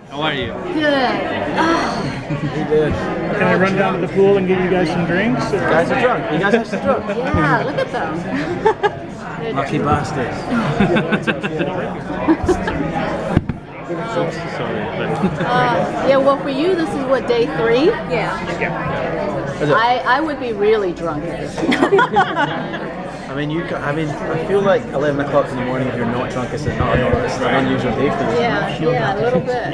How are you? Good. You good? Can I run down to the pool and get you guys some drinks? Or? You guys are drunk. You guys are still drunk. Yeah, look at them. Lucky bastards. Sorry, but Yeah, well, for you, this is what, day 3? Yeah. I would be really drunk at this point. I mean, I feel like 11 o'clock in the morning if you're not drunk is not normal. It's an unusual day for you. Yeah, a little bit.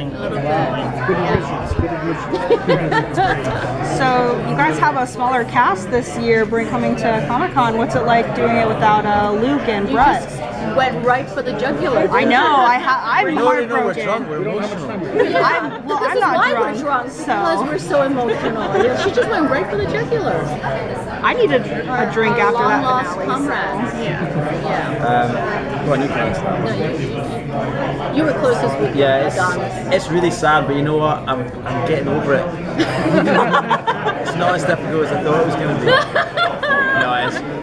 So you guys have a smaller cast this year coming to Comic-Con. What's it like doing it without Luke and You Brett? just went right for the jugular. I know. I'm We already know we're drunk. heartbroken. We're emotional. Yeah, I'm this is not why drunk, we're drunk, so- because we're so emotional. Yeah, she just went right for the jugular. I need a drink Our after that long-lost finale. comrades. So. Yeah. Go on, you can answer that. No, you were closest with Yeah, Adonis. it's really sad, but you know what? I'm getting over it. It's not as difficult as I thought it was going to be. No,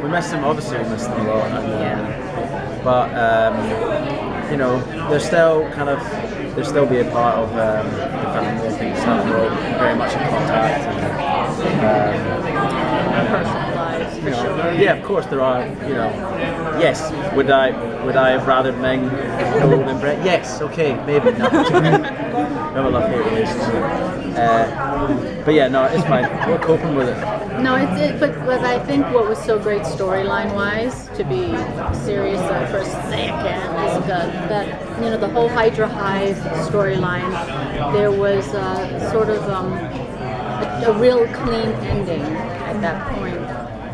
we missed him. Obviously, we missed him a lot. And, but you know, they're still be a part of the family. I think so. We're all very much in contact. Personal lives, for sure. Yeah, of course there are. You know, yes. Would I have rather Ming go than Brett? Yes. Okay, maybe not. We have a love-hate relationship. But yeah, no, it's fine. We're coping with it. No, but I think what was so great storyline-wise, to be serious for a second, is that you know, the whole Hydra Hive storyline. There was sort of a real clean ending at that point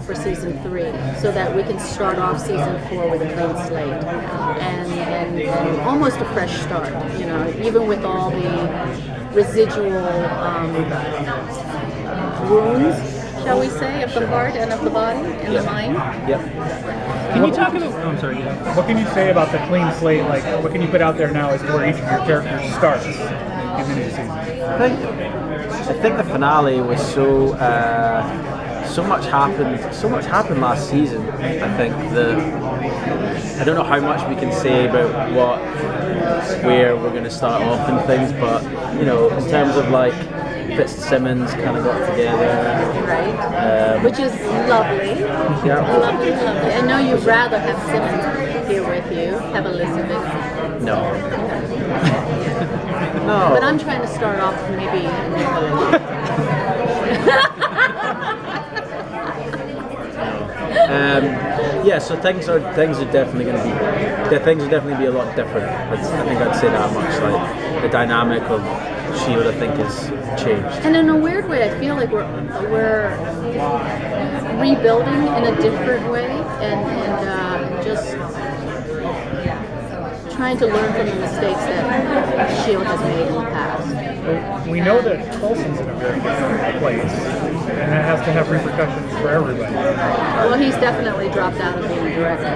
for season 3, so that we can start off season 4 with a clean slate and almost a fresh start. You know, even with all the residual wounds, shall we say, of the heart and of the body and the mind. Yep. can you talk about? Oh, I'm sorry. Yeah. What can you say about the clean slate? Like, what can you put out there now as to where each of your characters starts in the new season? I think the finale was so much happened last season. I think I don't know how much we can say about where we're going to start off and things, but you know, in terms of like Fitz and Simmons kind of got together, Right, which is lovely. Yeah. Lovely. I know you'd rather have Simmons here with you, have Elizabeth. No. No. But I'm trying to start off maybe in the yeah, so things are definitely going to be a lot different. I think I'd say that much. Like the dynamic of S.H.I.E.L.D. I think has changed. And in a weird way, I feel like we're rebuilding in a different way, and just trying to learn from the mistakes that S.H.I.E.L.D. has made in the past. We know that Coulson's in a very different place, and that has to have repercussions for everybody. Well, he's definitely dropped out of being a director.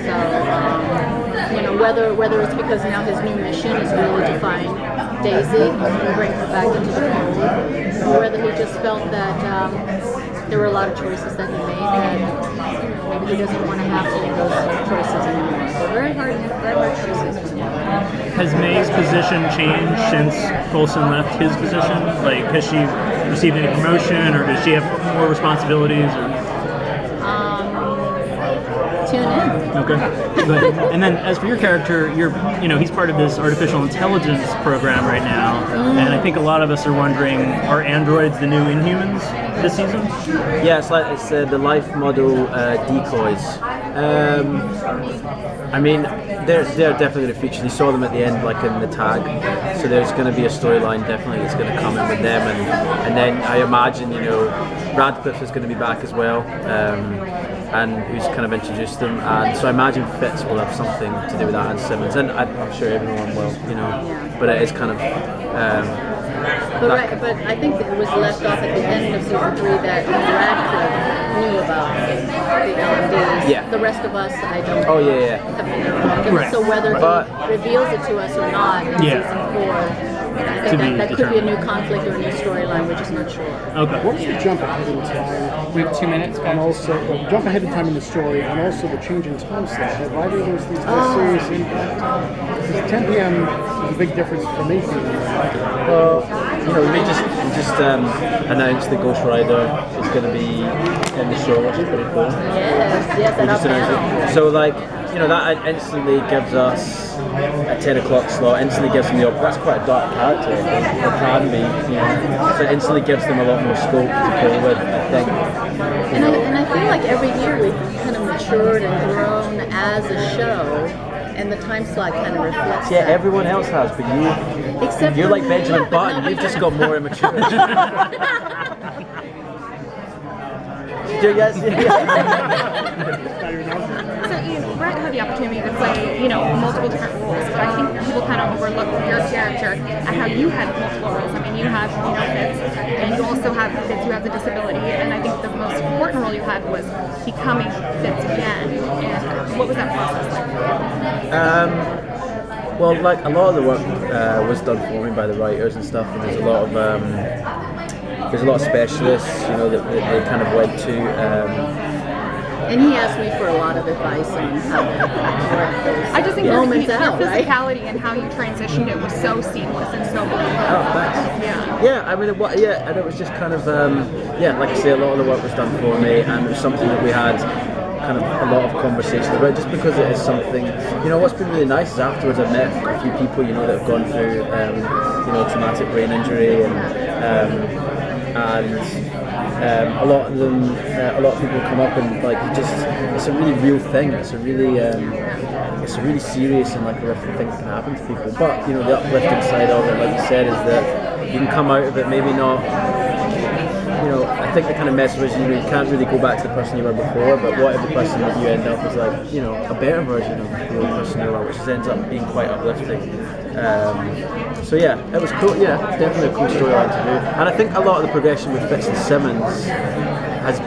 So, you know, whether it's because now his new mission is really to find Daisy and bring her back into the fold, or whether he just felt that there were a lot of choices that he made that maybe he doesn't want to have to make those choices anymore. So very hard choices for him. Has May's position changed since Coulson left his position? Like, has she received any promotion, or does she have more responsibilities? Or? Tune in. Okay. Good. And then, as for your character, he's part of this artificial intelligence program right now, and I think a lot of us are wondering, are androids the new Inhumans this season? Yeah, it's the life model decoys. I mean, they're definitely going to feature. You saw them at the end, like in the tag. So there's going to be a storyline definitely that's going to come in with them, and then I imagine Radcliffe is going to be back as well. And who's kind of introduced them, and so I imagine Fitz will have something to do with that, and Simmons, and I'm sure everyone will, but it is kind of But I think that it was left off at the end of season 3 that Radcliffe knew about the LMDs. Yeah. The rest of us, I don't Oh, yeah. have no idea. Right. So whether he reveals it to us or not in season 4, I think that could be a new conflict or a new storyline. We're just not sure. Okay. What was the jump ahead in time? We have 2 minutes. And also, jump ahead in time in the story, and also the change in time slot. Have either of those things had a serious impact? Because 10 p.m. is a big difference for me. Well, we just announced that Ghost Rider is going to be in the show, which is pretty cool. Yes, We and our just announced panel. it. So that instantly gives us a 10 o'clock slot. Instantly gives them that's quite a dark character. It can be, So it instantly gives them a lot more scope to play with. I think. And I feel like every year we've kind of matured and grown as a show, and the time slot kind of reflects Yeah, that. everyone else has, but Except you're for like me. Benjamin Button. You've just got more immature. Yes. So Iain, Brett had the opportunity to play, multiple different roles, but I think people kind of overlook your character and how you had multiple roles. I mean, you have, Fitz, and you also have Fitz who has a disability, and I think the most important role you had was becoming Fitz again. And what was that process like for you? Well, like a lot of the work was done for me by the writers and stuff, and there's a lot of specialists, that they kind of went to. And he asked me for a lot of advice on how to work those I just think your moments out, right? physicality and how you transitioned it was so seamless and so well. Oh, thanks. Yeah, I mean, and it was just kind of, like I say, a lot of the work was done for me, and it was something that we had kind of a lot of conversations about, just because it is something, what's been really nice is afterwards I've met a few people, that have gone through, traumatic brain injury, and a lot of people come up and it's a really real thing. It's a really serious and horrific thing that can happen to people. But the uplifting side of it, like you said, is that you can come out of it maybe not. I think the kind of message is you can't really go back to the person you were before, but what if the person that you end up is a better version of the old person you were, which ends up being quite uplifting. So yeah, it was cool. Yeah, definitely a cool storyline to do. And I think a lot of the progression with Fitz and Simmons has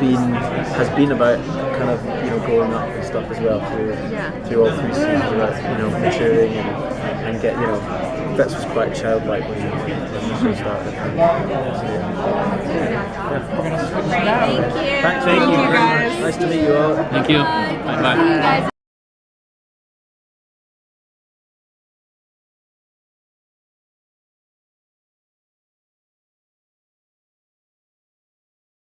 been about kind of growing up and stuff as well through all 3 seasons, about maturing and get Fitz was quite childlike when the show started. Thank you. Thank you Thank you, very guys. much. Nice to meet you all. Thank you. Bye bye.